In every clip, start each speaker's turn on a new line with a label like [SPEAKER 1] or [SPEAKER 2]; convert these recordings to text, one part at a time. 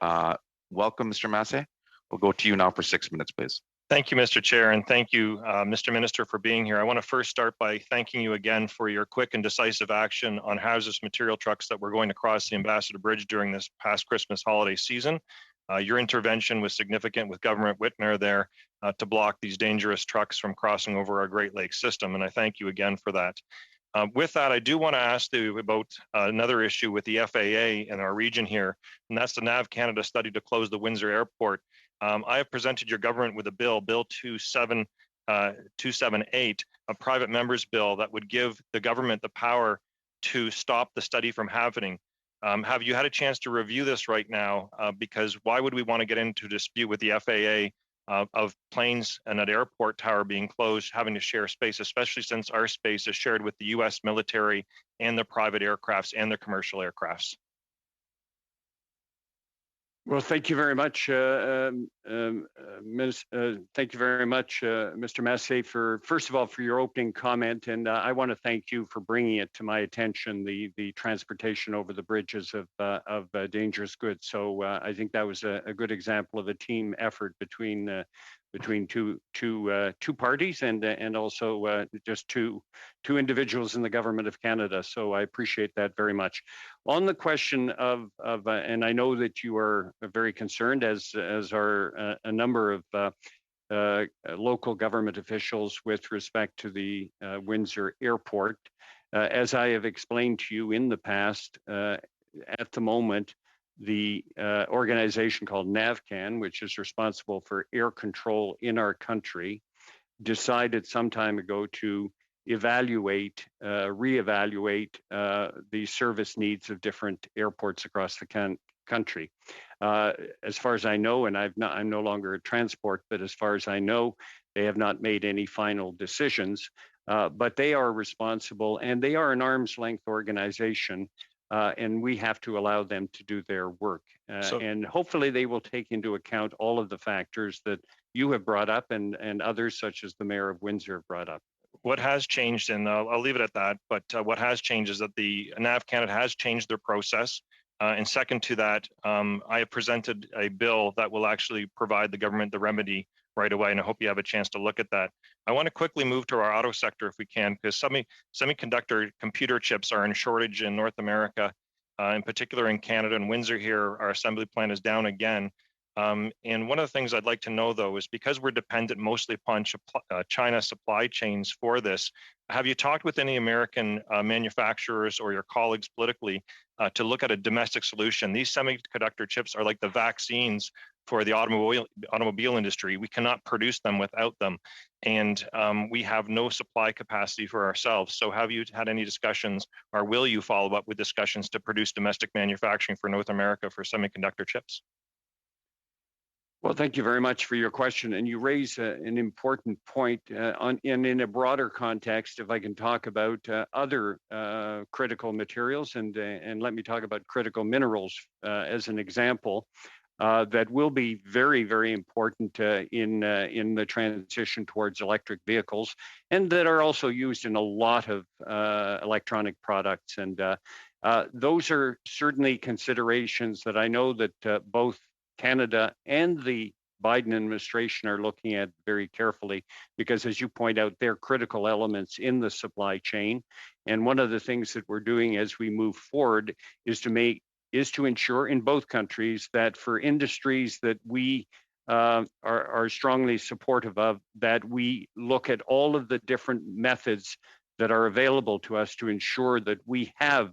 [SPEAKER 1] Welcome, Mr. Masse. We'll go to you now for 6 minutes, please.
[SPEAKER 2] Thank you, Mr. Chair, and thank you, Mr. Minister, for being here. I want to first start by thanking you again for your quick and decisive action on hazardous material trucks that were going to cross the Ambassador Bridge during this past Christmas holiday season. Your intervention was significant with Government Whitmer there to block these dangerous trucks from crossing over our Great Lakes system, and I thank you again for that. With that, I do want to ask you about another issue with the FAA in our region here, and that's the NAV Canada study to close the Windsor Airport. I have presented your government with a bill, Bill 278, a private member's bill that would give the government the power to stop the study from happening. Have you had a chance to review this right now? Because why would we want to get into a dispute with the FAA of planes and an airport tower being closed, having to share space, especially since our space is shared with the US military and the private aircrafts and the commercial aircrafts?
[SPEAKER 3] Well, thank you very much, thank you very much, Mr. Masse, first of all, for your opening comment, and I want to thank you for bringing it to my attention, the transportation over the bridges of dangerous goods. So I think that was a good example of a team effort between two parties and also just two individuals in the government of Canada. So I appreciate that very much. On the question of and I know that you are very concerned, as are a number of local government officials with respect to the Windsor Airport. As I have explained to you in the past, at the moment, the organization called NAVCAN, which is responsible for air control in our country, decided some time ago to reevaluate the service needs of different airports across the country. As far as I know, and I'm no longer at Transport, but as far as I know, they have not made any final decisions, but they are responsible, and they are an arm's length organization. And we have to allow them to do their work. And hopefully they will take into account all of the factors that you have brought up and others such as the Mayor of Windsor have brought up.
[SPEAKER 2] What has changed, and I'll leave it at that, but what has changed is that the NAV Canada has changed their process. And second to that, I have presented a bill that will actually provide the government the remedy right away, and I hope you have a chance to look at that. I want to quickly move to our auto sector if we can, because semiconductor computer chips are in shortage in North America, in particular in Canada and Windsor here. Our assembly plant is down again. And one of the things I'd like to know, though, is because we're dependent mostly upon China supply chains for this, have you talked with any American manufacturers or your colleagues politically to look at a domestic solution? These semiconductor chips are like the vaccines for the automobile industry. We cannot produce them without them. And we have no supply capacity for ourselves. So have you had any discussions, or will you follow up with discussions to produce domestic manufacturing for North America for semiconductor chips?
[SPEAKER 3] Well, thank you very much for your question. And you raise an important point and in a broader context, if I can talk about other critical materials, and let me talk about critical minerals as an example. That will be very, very important in the transition towards electric vehicles, and that are also used in a lot of electronic products. And those are certainly considerations that I know that both Canada and the Biden administration are looking at very carefully, because as you point out, they're critical elements in the supply chain. And one of the things that we're doing as we move forward is to ensure in both countries that for industries that we are strongly supportive of, that we look at all of the different methods that are available to us to ensure that we have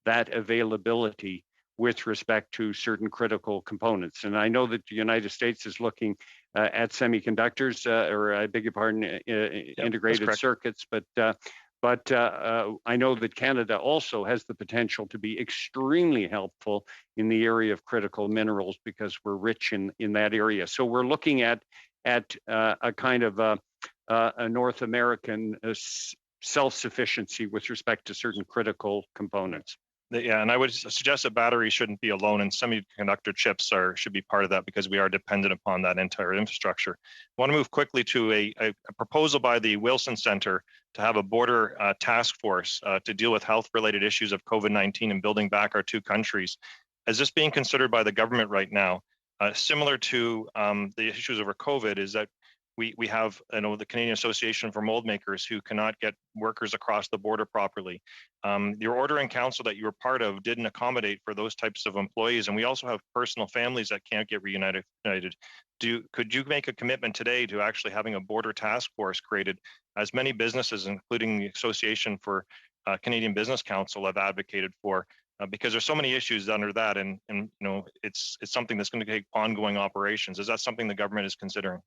[SPEAKER 3] that availability with respect to certain critical components. And I know that the United States is looking at semiconductors, or I beg your pardon, integrated circuits, but I know that Canada also has the potential to be extremely helpful in the area of critical minerals, because we're rich in that area. So we're looking at a kind of a North American self-sufficiency with respect to certain critical components.
[SPEAKER 2] Yeah, and I would suggest that batteries shouldn't be alone, and semiconductor chips should be part of that, because we are dependent upon that entire infrastructure. I want to move quickly to a proposal by the Wilson Center to have a border task force to deal with health-related issues of COVID-19 and building back our two countries. As this being considered by the government right now, similar to the issues over COVID, is that we have, the Canadian Association for Mold Makers who cannot get workers across the border properly. Your order in council that you were part of didn't accommodate for those types of employees, and we also have personal families that can't get reunited. Could you make a commitment today to actually having a border task force created, as many businesses, including the Association for Canadian Business Council, have advocated for? Because there's so many issues under that, and it's something that's going to take ongoing operations. Is that something the government is considering?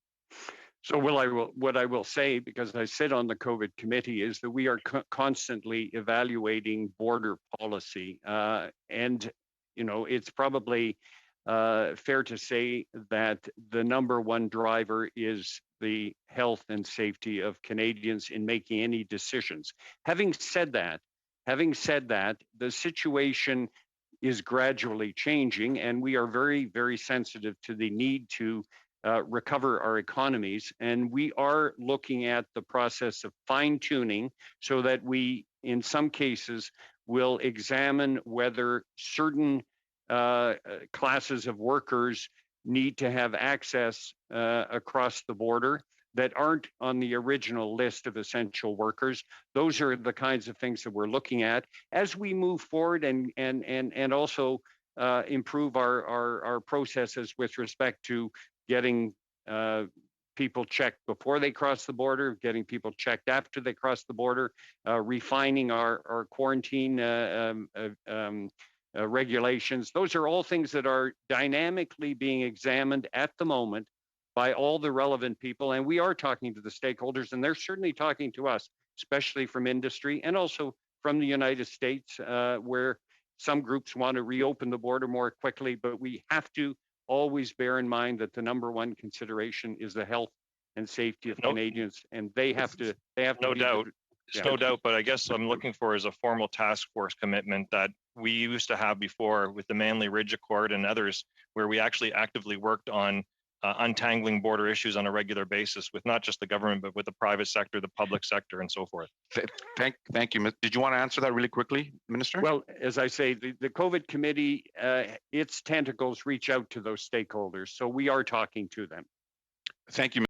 [SPEAKER 3] So what I will say, because I sit on the COVID committee, is that we are constantly evaluating border policy. And it's probably fair to say that the number one driver is the health and safety of Canadians in making any decisions. Having said that, the situation is gradually changing, and we are very, very sensitive to the need to recover our economies. And we are looking at the process of fine-tuning so that we, in some cases, will examine whether certain classes of workers need to have access across the border that aren't on the original list of essential workers. Those are the kinds of things that we're looking at as we move forward, and also improve our processes with respect to getting people checked before they cross the border, getting people checked after they cross the border, refining our quarantine regulations. Those are all things that are dynamically being examined at the moment by all the relevant people. And we are talking to the stakeholders, and they're certainly talking to us, especially from industry and also from the United States, where some groups want to reopen the border more quickly. But we have to always bear in mind that the number one consideration is the health and safety of Canadians, and they have to.
[SPEAKER 2] No doubt. There's no doubt, but I guess I'm looking for is a formal task force commitment that we used to have before with the Manly Ridge Accord and others, where we actually actively worked on untangling border issues on a regular basis with not just the government, but with the private sector, the public sector, and so forth.
[SPEAKER 1] Thank you. Did you want to answer that really quickly, Minister?
[SPEAKER 3] Well, as I say, the COVID committee, its tentacles reach out to those stakeholders, so we are talking to them.
[SPEAKER 1] Thank you.